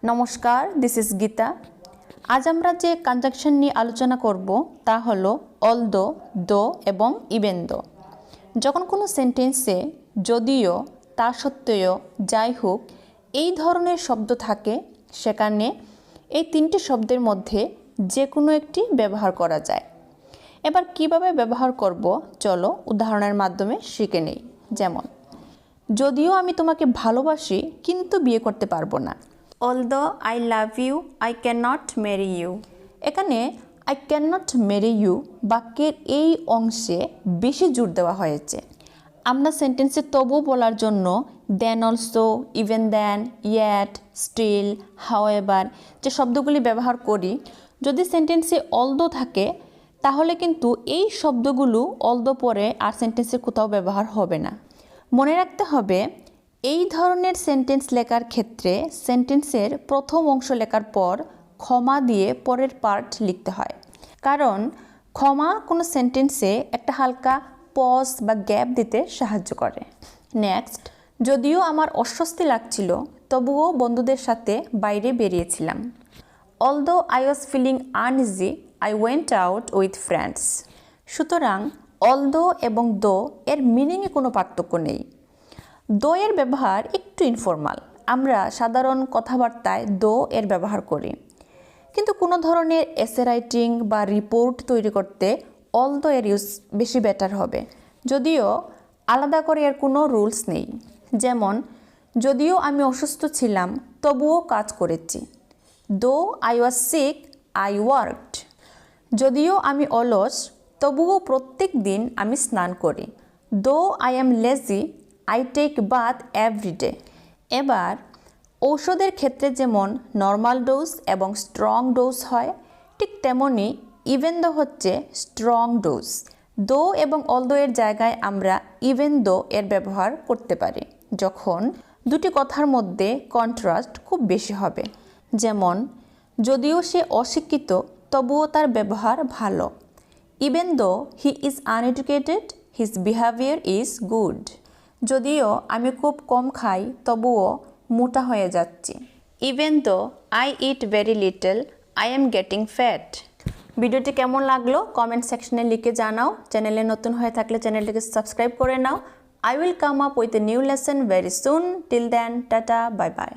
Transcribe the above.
নমস্কার, this is Gita. আজ আমরা যে কনজাংশন নিয়ে আলোচনা করব তা হলো অলদো, দো এবং ইভেন দো। যখন কোনো সেন্টেন্সে যদিও, তা সত্ত্বেও, যাই হোক এই ধরনের শব্দ থাকে সেখানে এই তিনটি শব্দের মধ্যে যে কোনো একটি ব্যবহার করা যায়। এবার কিভাবে ব্যবহার করব চলো উদাহরণের মাধ্যমে শিখে নেই। যেমন, যদিও আমি তোমাকে ভালোবাসি কিন্তু বিয়ে করতে পারবো না। Although I love you, I cannot marry you. এখানে I cannot marry you বাক্যের এই অংশে বেশি জোর দেওয়া হয়েছে। আমরা সেন্টেন্সে তবু বলার জন্য then also, even then, yet, still, however যে শব্দগুলি ব্যবহার করি, যদি সেন্টেন্সে অলদো থাকে তাহলে কিন্তু এই শব্দগুলো অলদো পরে আর সেন্টেন্সে কোথাও ব্যবহার হবে না। মনে রাখতে হবে এই ধরনের সেন্টেন্স লেখার ক্ষেত্রে সেন্টেন্সের প্রথম অংশ লেখার পর ক্ষমা দিয়ে পরের পার্ট লিখতে হয়, কারণ ক্ষমা কোনো সেন্টেন্সে একটা হালকা পজ বা গ্যাপ দিতে সাহায্য করে। নেক্সট, যদিও আমার অস্বস্তি লাগছিল তবুও বন্ধুদের সাথে বাইরে বেরিয়েছিলাম। Although I was feeling uneasy, I went out with friends. সুতরাং অলদো এবং দো এর মিনিংয়ে কোনো পার্থক্য নেই। দো এর ব্যবহার একটু ইনফর্মাল, আমরা সাধারণ কথাবার্তায় দো এর ব্যবহার করি, কিন্তু কোনো ধরনের এসে রাইটিং বা রিপোর্ট তৈরি করতে অলদো এর ইউজ বেশি বেটার হবে। যদিও আলাদা করে এর কোনো রুলস নেই। যেমন, যদিও আমি অসুস্থ ছিলাম তবুও কাজ করেছি। Though I was sick, I worked. যদিও আমি অলস তবুও প্রত্যেক দিন আমি স্নান করি। Though I am lazy, I take bath everyday. এবার ঔষধের ক্ষেত্রে যেমন নর্মাল ডোজ এবং স্ট্রং ডোজ হয়, ঠিক তেমনি ইভেন দো হচ্ছে স্ট্রং ডোজ। দো এবং অলদো এর জায়গায় আমরা ইভেন দো এর ব্যবহার করতে পারি যখন দুটি কথার মধ্যে কন্ট্রাস্ট খুব বেশি হবে। যেমন, যদিও সে অশিক্ষিত তবুও তার ব্যবহার ভালো। Even though he is uneducated, his behaviour is good. যদিও আমি খুব কম খাই তবুও মোটা হয়ে যাচ্ছি। Even though I it very little, I am getting fat. ভিডিওটি কেমন লাগলো কমেন্ট সেকশনে লিখে জানাও। চ্যানেলে নতুন হয়ে থাকলে চ্যানেলটিকে সাবস্ক্রাইব করে নাও। I will come up with a new lesson very soon. Till then, tata, bye bye.